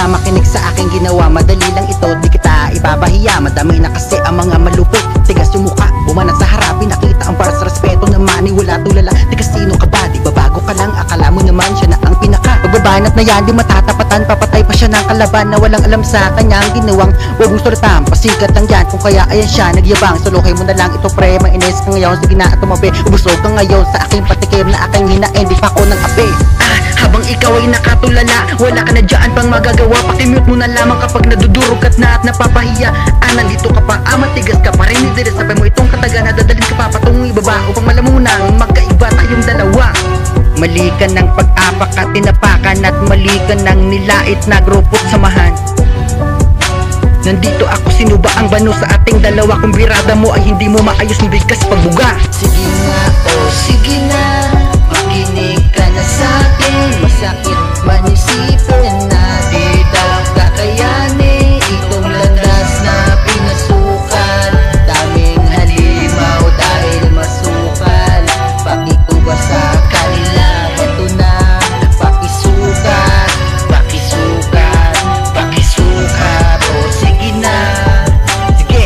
makinig sa aking ginawa. Madali lang ito, di kita ibabahiya. Madami na kasi ang mga malupit. Tigas yung mukha, bumanat sa harapin. Nakita ang para sa respeto naman ni wala tulala. Di kasino ka ba, di babago ka lang. Akala mo naman siya na ang pinaka. Pagbabanat na yan, di matatapatan. Papatay pa siya ng kalaban na walang alam sa kanyang ginawang. Huwag mong sulatan, pasikat lang yan. Kung kaya ayan siya, nagyabang. Suluhin mo na lang ito pre, mainis ka ngayon. Sige na at tumabi, ubusog ka ngayon sa aking patikim na aking hinain. Di pa ako ng ape. Habang ikaw ay nakatulala, wala ka na dyan pang magagawa. Pakimute mo na lamang kapag nadudurog at na at napapahiya. Nandito ka pa, matigas ka pa rin. Hindi sabay mo itong kataga na dadalhin ka pa patungong ibaba upang malamunang magkaiba tayong dalawa. Mali ka ng pag-apak at tinapakan at mali ka ng nilait na grupot samahan. Nandito ako, sino ba ang bano sa ating dalawa? Kung birada mo ay hindi mo maayos ng bigkas pagbuga. Sige nga, oh sige na, makinig ka na sa'kin. Masakit man isipin na di daw kakayanin itong landas na pinasukan. Daming halimaw dahil masukal. Pakikuha sa kanila, eto na, pakisukat, pakisukat, pakisukat. O sige na, sige.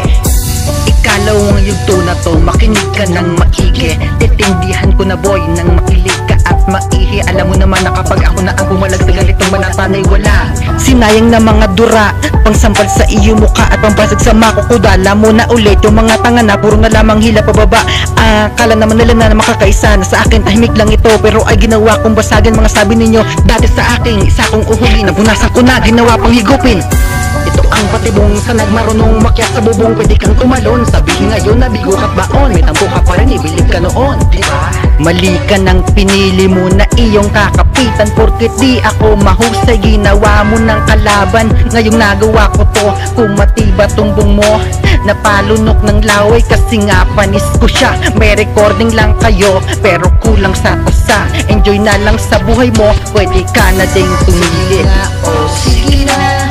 Ikalaw ang yugto na to, makinig ka ng maigi. Titindihan ko na boy, nang makilig ka at maihi. Alam mo naman na kapag ako na ang bumalag sa ganitong banatanay wala sinayang na mga dura, pangsampal sa iyo mukha at pambasag sa makukuda. Alam mo na ulit yung mga tanga na puro na lamang hila pababa. Akala naman nila na makakaisa na sa akin tahimik lang ito, pero ay ginawa kong basagin mga sabi ninyo dati sa akin. Isa kong uhuli, napunasan ko na, ginawa pang higupin. Ito ang patibong sa nagmarunong makyat sa bubong. Pwede kang tumalon, sabihin ngayon na bigo ka't baon. May tampo ka pa rin, ibilib ka noon, diba? Mali ka nang pinili mo na iyong kakapitan. Porket di ako mahusay, ginawa mo ng kalaban. Ngayong nagawa ko to, kung matiba tumbong mo. Napalunok ng laway kasi nga panis ko siya. May recording lang kayo, pero kulang sa tasa. Enjoy na lang sa buhay mo, pwede ka na ding tumili. Oh sige na,